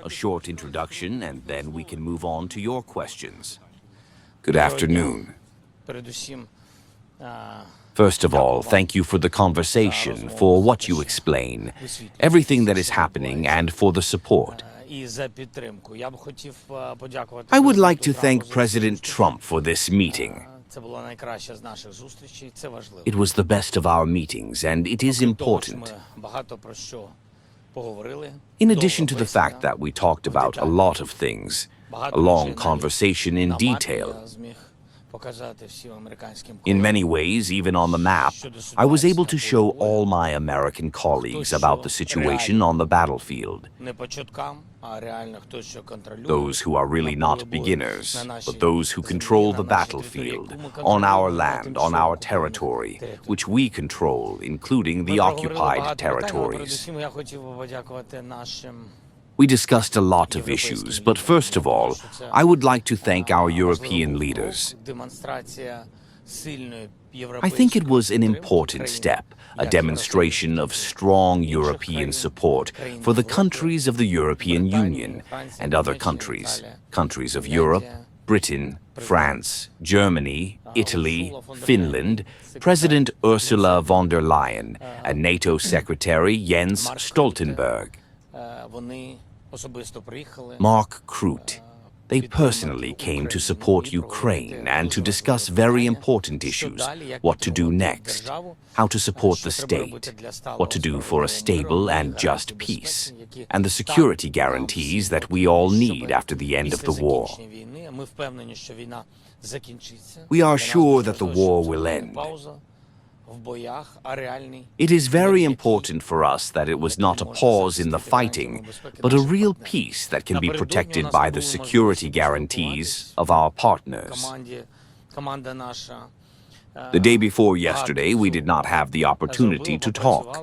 A short introduction, and then we can move on to your questions. Good afternoon. First of all, thank you for the conversation, for what you explain, everything that is happening, and for the support. I would like to thank President Trump for this meeting. It was the best of our meetings, and it is important. In addition to the fact that we talked about a lot of things, a long conversation in detail. In many ways, even on the map, I was able to show all my American colleagues about the situation on the battlefield. Those who are really not beginners, but those who control the battlefield, on our land, on our territory, which we control, including the occupied territories. We discussed a lot of issues, but first of all, I would like to thank our European leaders. I think it was an important step, a demonstration of strong European support for the countries of the European Union and other countries, countries of Europe, Britain, France, Germany, Italy, Finland, President Ursula von der Leyen, and NATO Secretary Jens Stoltenberg. Mark Rutte. They personally came to support Ukraine and to discuss very important issues, what to do next, how to support the state, what to do for a stable and just peace, and the security guarantees that we all need after the end of the war. We are sure that the war will end. It is very important for us that it was not a pause in the fighting, but a real peace that can be protected by the security guarantees of our partners. The day before yesterday, we did not have the opportunity to talk.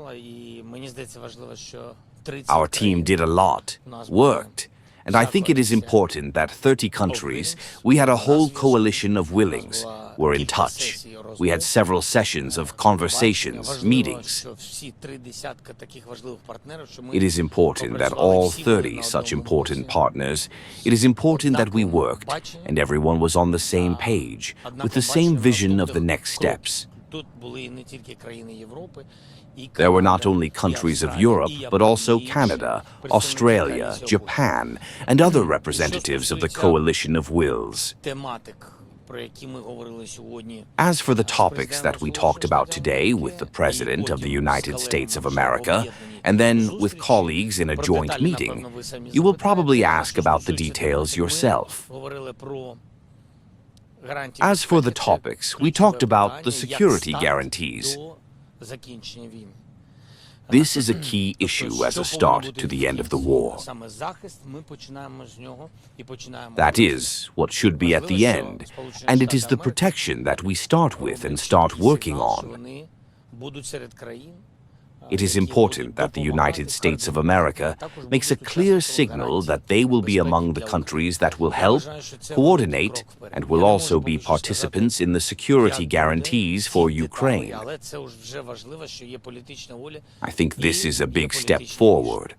Our team did a lot, worked, and I think it is important that 30 countries, we had a whole coalition of willings, were in touch. We had several sessions of conversations, meetings. It is important that all 30 such important partners, it is important that we worked and everyone was on the same page, with the same vision of the next steps. There were not only countries of Europe, but also Canada, Australia, Japan, and other representatives of the coalition of wills. As for the topics that we talked about today with the President of the United States of America, and then with colleagues in a joint meeting, you will probably ask about the details yourself. As for the topics, we talked about the security guarantees. This is a key issue as a start to the end of the war. That is what should be at the end, and it is the protection that we start with and start working on. It is important that the United States of America makes a clear signal that they will be among the countries that will help, coordinate, and will also be participants in the security guarantees for Ukraine. I think this is a big step forward.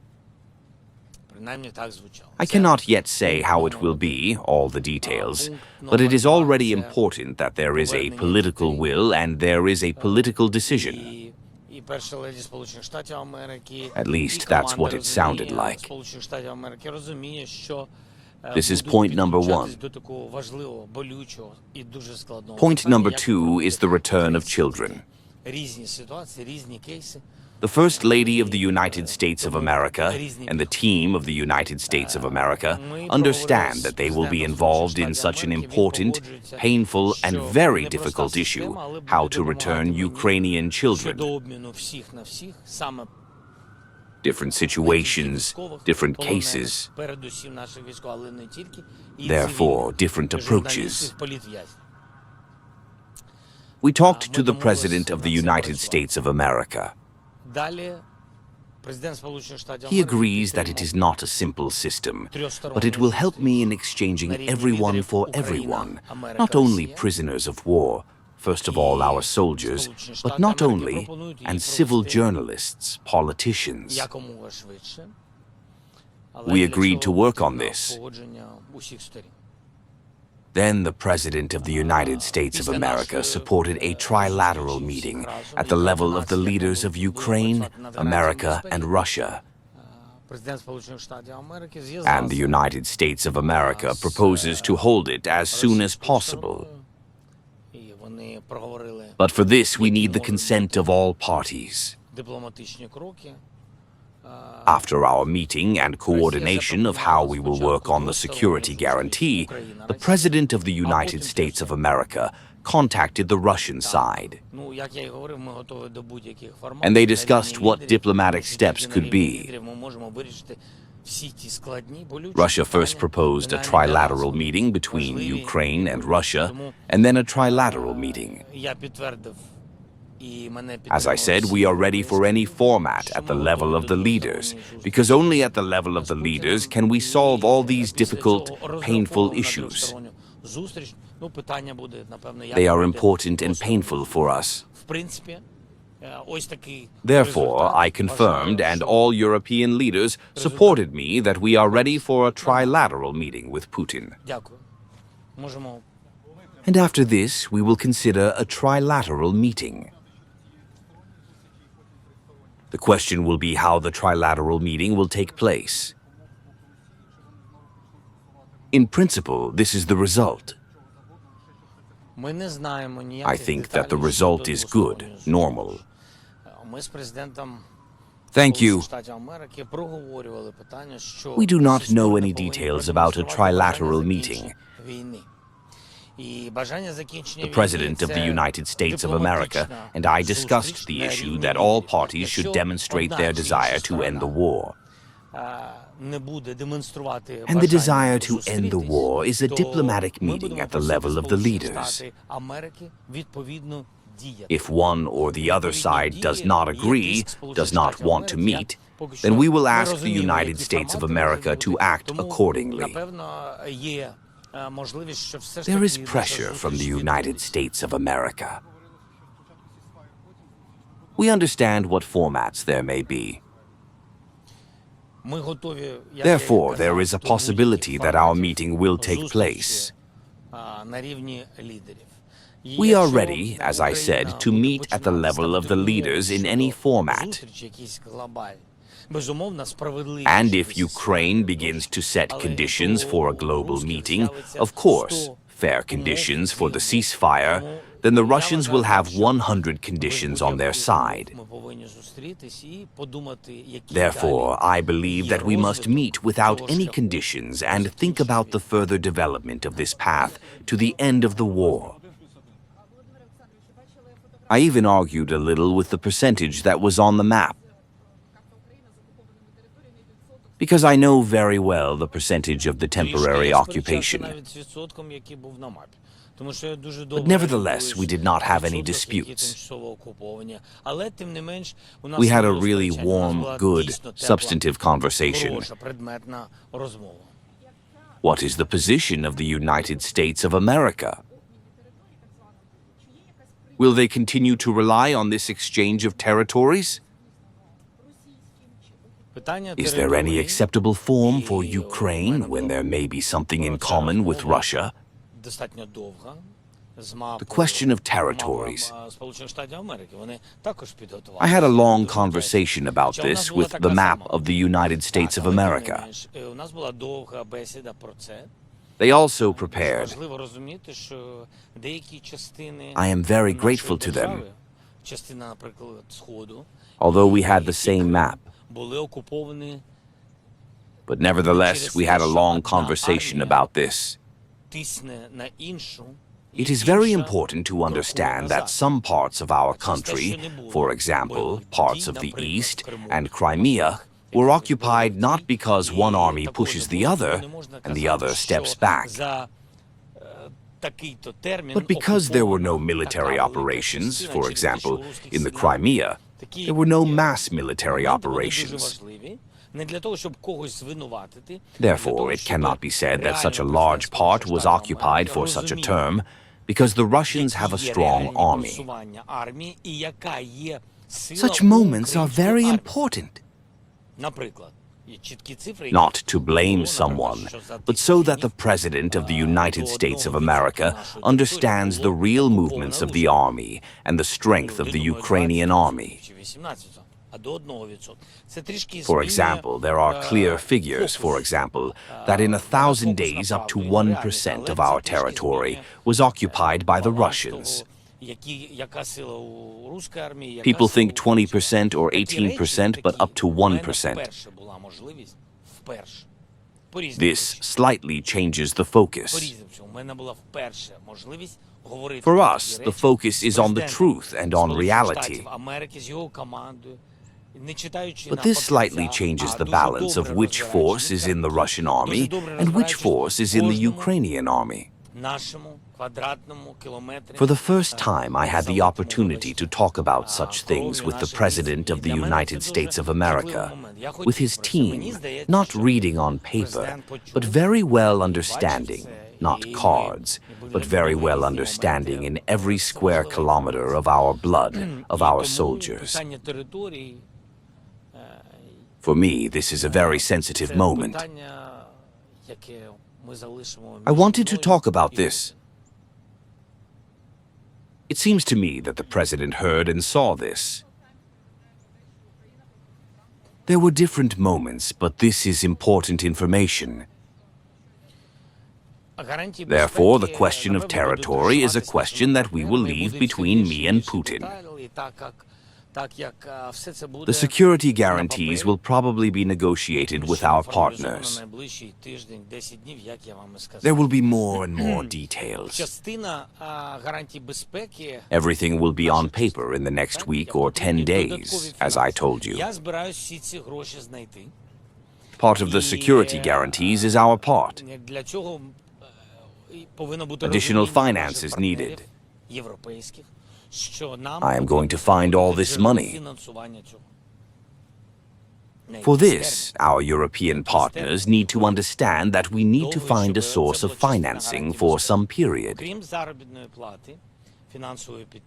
I cannot yet say how it will be, all the details, but it is already important that there is a political will and there is a political decision. At least that's what it sounded like. This is point number one. Point number two is the return of children. The First Lady of the United States of America and the team of the United States of America understand that they will be involved in such an important, painful, and very difficult issue, how to return Ukrainian children. Different situations, different cases, therefore different approaches. We talked to the President of the United States of America. He agrees that it is not a simple system, but it will help me in exchanging everyone for everyone, not only prisoners of war, first of all our soldiers, but not only, and civil journalists, politicians. We agreed to work on this. Then the President of the United States of America supported a trilateral meeting at the level of the leaders of Ukraine, America, and Russia. And the United States of America proposes to hold it as soon as possible. But for this, we need the consent of all parties. After our meeting and coordination of how we will work on the security guarantee, the President of the United States of America contacted the Russian side. And they discussed what diplomatic steps could be. Russia first proposed a trilateral meeting between Ukraine and Russia, and then a trilateral meeting. As I said, we are ready for any format at the level of the leaders, because only at the level of the leaders can we solve all these difficult, painful issues. They are important and painful for us. Therefore, I confirmed, and all European leaders supported me, that we are ready for a trilateral meeting with Putin. And after this, we will consider a trilateral meeting. The question will be how the trilateral meeting will take place. In principle, this is the result. I think that the result is good, normal. Thank you. We do not know any details about a trilateral meeting. The President of the United States of America and I discussed the issue that all parties should demonstrate their desire to end the war. And the desire to end the war is a diplomatic meeting at the level of the leaders. If one or the other side does not agree, does not want to meet, then we will ask the United States of America to act accordingly. There is pressure from the United States of America. We understand what formats there may be. Therefore, there is a possibility that our meeting will take place. We are ready, as I said, to meet at the level of the leaders in any format. And if Ukraine begins to set conditions for a global meeting, of course, fair conditions for the ceasefire, then the Russians will have 100 conditions on their side. Therefore, I believe that we must meet without any conditions and think about the further development of this path to the end of the war. I even argued a little with the percentage that was on the map, because I know very well the percentage of the temporary occupation. But nevertheless, we did not have any disputes. We had a really warm, good, substantive conversation. What is the position of the United States of America? Will they continue to rely on this exchange of territories? Is there any acceptable form for Ukraine when there may be something in common with Russia? The question of territories. I had a long conversation about this with the map of the United States of America. They also prepared. I am very grateful to them. Although we had the same map. But nevertheless, we had a long conversation about this. It is very important to understand that some parts of our country, for example, parts of the East and Crimea, were occupied not because one army pushes the other and the other steps back, but because there were no military operations. For example, in the Crimea, there were no mass military operations. Therefore, it cannot be said that such a large part was occupied for such a term, because the Russians have a strong army. Such moments are very important. Not to blame someone, but so that the President of the United States of America understands the real movements of the army and the strength of the Ukrainian army. For example, there are clear figures, for example, that in 1,000 days up to 1% of our territory was occupied by the Russians. People think 20% or 18%, but up to 1%. This slightly changes the focus. For us, the focus is on the truth and on reality. But this slightly changes the balance of which force is in the Russian army and which force is in the Ukrainian army. For the first time, I had the opportunity to talk about such things with the President of the United States of America, with his team, not reading on paper, but very well understanding, not cards, but very well understanding in every square kilometer of our blood, of our soldiers. For me, this is a very sensitive moment. I wanted to talk about this. It seems to me that the President heard and saw this. There were different moments, but this is important information. Therefore, the question of territory is a question that we will leave between me and Putin. The security guarantees will probably be negotiated with our partners. There will be more and more details. Everything will be on paper in the next week or 10 days, as I told you. Part of the security guarantees is our part. Additional finance is needed. I am going to find all this money. For this, our European partners need to understand that we need to find a source of financing for some period.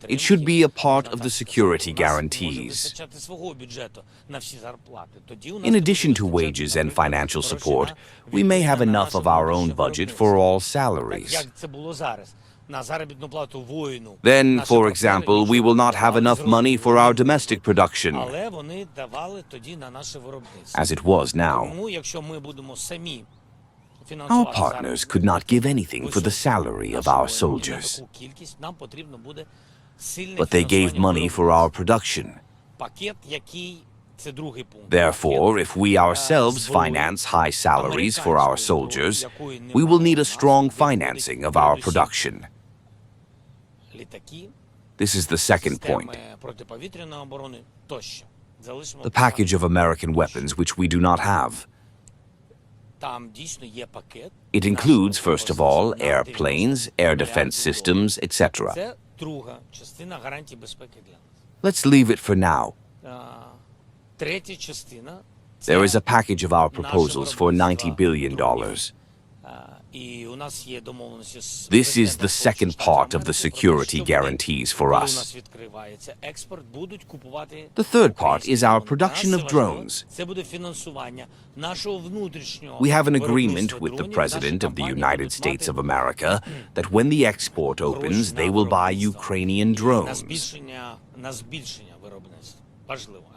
It should be a part of the security guarantees. In addition to wages and financial support, we may have enough of our own budget for all salaries. Then, for example, we will not have enough money for our domestic production, as it was now. Our partners could not give anything for the salary of our soldiers, but they gave money for our production. Therefore, if we ourselves finance high salaries for our soldiers, we will need a strong financing of our production. This is the second point. The package of American weapons which we do not have. It includes, first of all, airplanes, air defense systems, etc. Let's leave it for now. There is a package of our proposals for $90 billion. This is the second part of the security guarantees for us. The third part is our production of drones. We have an agreement with the President of the United States of America that when the export opens, they will buy Ukrainian drones.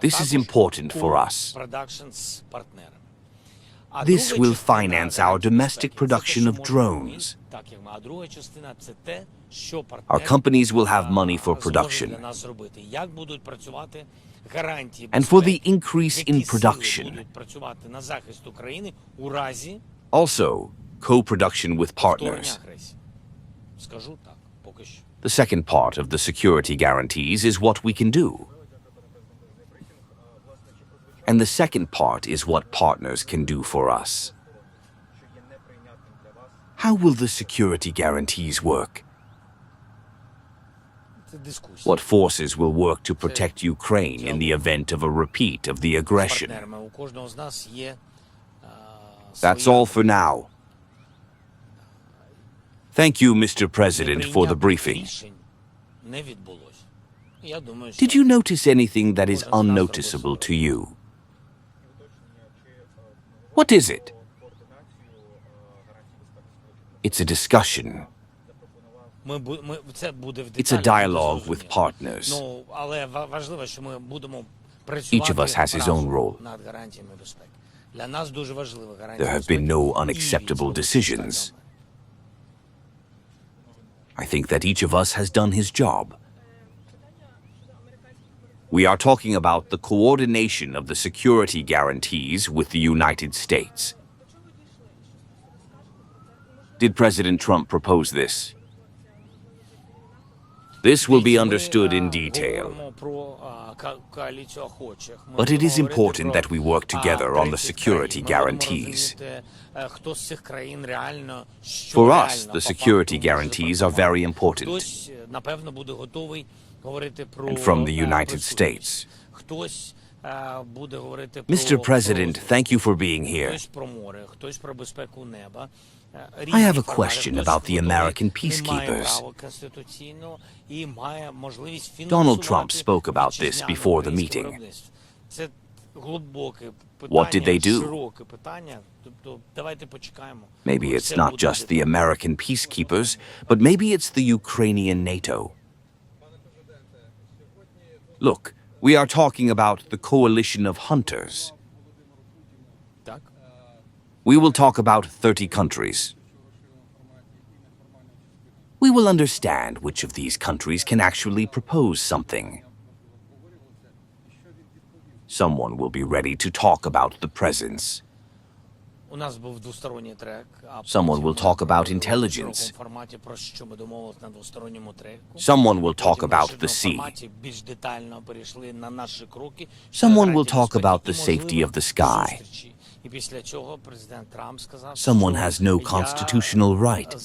This is important for us. This will finance our domestic production of drones. Our companies will have money for production. And for the increase in production. Also, co-production with partners. The second part of the security guarantees is what we can do. And the second part is what partners can do for us. How will the security guarantees work? What forces will work to protect Ukraine in the event of a repeat of the aggression? That's all for now. Thank you, Mr. President, for the briefing. Did you notice anything that is unnoticeable to you? What is it? It's a discussion. It's a dialogue with partners. Each of us has his own role. There have been no unacceptable decisions. I think that each of us has done his job. We are talking about the coordination of the security guarantees with the United States. Did President Trump propose this? This will be understood in detail. But it is important that we work together on the security guarantees. For us, the security guarantees are very important. And from the United States. Mr. President, thank you for being here. I have a question about the American peacekeepers. Donald Trump spoke about this before the meeting. What did they do? Maybe it's not just the American peacekeepers, but maybe it's the Ukrainian NATO. Look, we are talking about the coalition of hunters. We will talk about 30 countries. We will understand which of these countries can actually propose something. Someone will be ready to talk about the presence. Someone will talk about intelligence. Someone will talk about the sea. Someone will talk about the safety of the sky. Someone has no constitutional right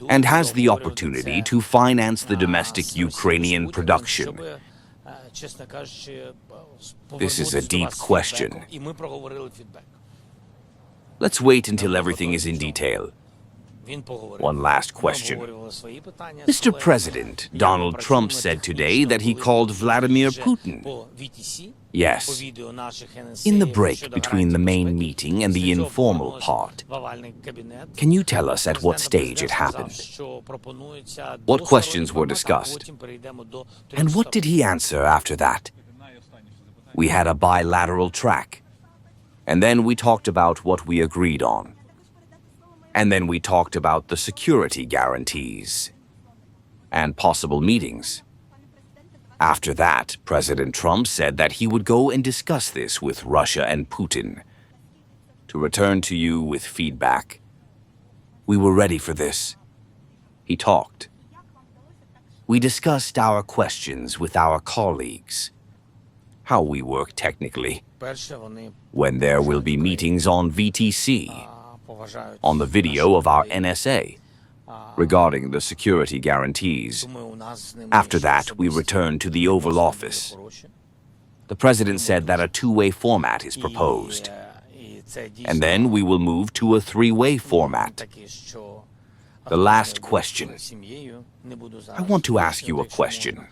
and has the opportunity to finance the domestic Ukrainian production. This is a deep question. Let's wait until everything is in detail. One last question. Mr. President, Donald Trump said today that he called Vladimir Putin. Yes. In the break between the main meeting and the informal part, can you tell us at what stage it happened? What questions were discussed? And what did he answer after that? We had a bilateral track. And then we talked about what we agreed on. And then we talked about the security guarantees and possible meetings. After that, President Trump said that he would go and discuss this with Russia and Putin to return to you with feedback. We were ready for this. He talked. We discussed our questions with our colleagues, how we work technically, when there will be meetings on VTC, on the video of our NSA, regarding the security guarantees. After that, we returned to the Oval Office. The President said that a two-way format is proposed. And then we will move to a three-way format. The last question. I want to ask you a question.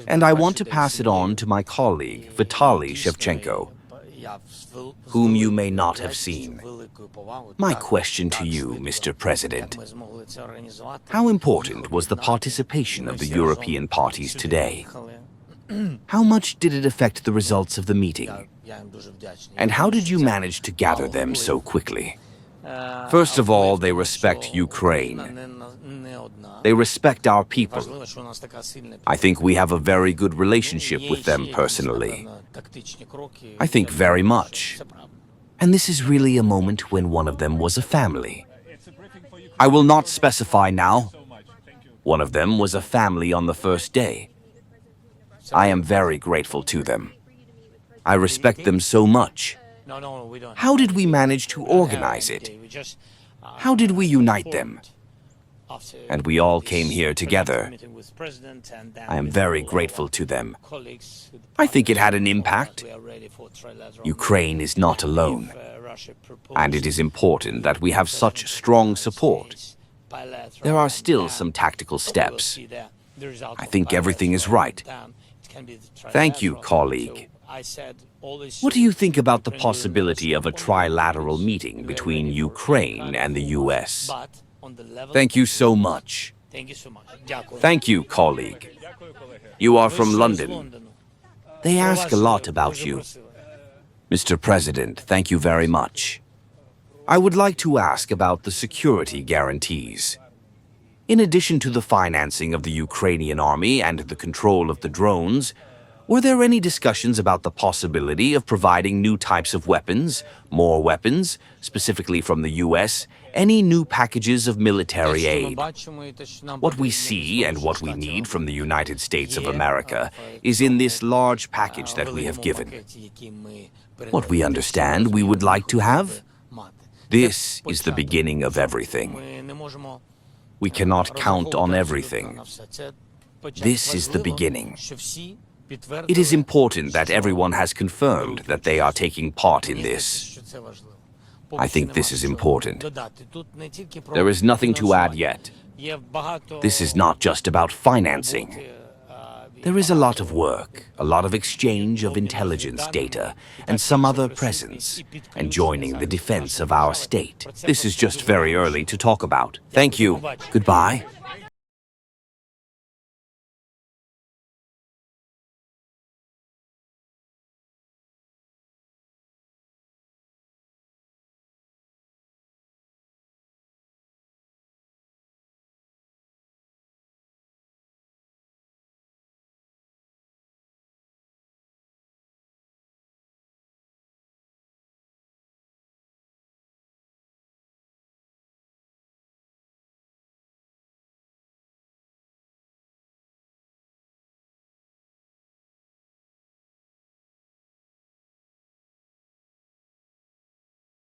And I want to pass it on to my colleague, Vitaly Shevchenko, whom you may not have seen. My question to you, Mr. President, how important was the participation of the European parties today? How much did it affect the results of the meeting? And how did you manage to gather them so quickly? First of all, they respect Ukraine. They respect our people. I think we have a very good relationship with them personally. I think very much. And this is really a moment when one of them was a family. I will not specify now. One of them was a family on the first day. I am very grateful to them. I respect them so much. How did we manage to organize it? How did we unite them? And we all came here together. I am very grateful to them. I think it had an impact. Ukraine is not alone. And it is important that we have such strong support. There are still some tactical steps. I think everything is right. Thank you, colleague. What do you think about the possibility of a trilateral meeting between Ukraine and the US? Thank you so much. Thank you, colleague. You are from London. They ask a lot about you. Mr. President, thank you very much. I would like to ask about the security guarantees. In addition to the financing of the Ukrainian army and the control of the drones, were there any discussions about the possibility of providing new types of weapons, more weapons, specifically from the US, any new packages of military aid? What we see and what we need from the United States of America is in this large package that we have given. What we understand we would like to have? This is the beginning of everything. We cannot count on everything. This is the beginning. It is important that everyone has confirmed that they are taking part in this. I think this is important. There is nothing to add yet. This is not just about financing. There is a lot of work, a lot of exchange of intelligence data, and some other presence, and joining the defense of our state. This is just very early to talk about. Thank you. Goodbye.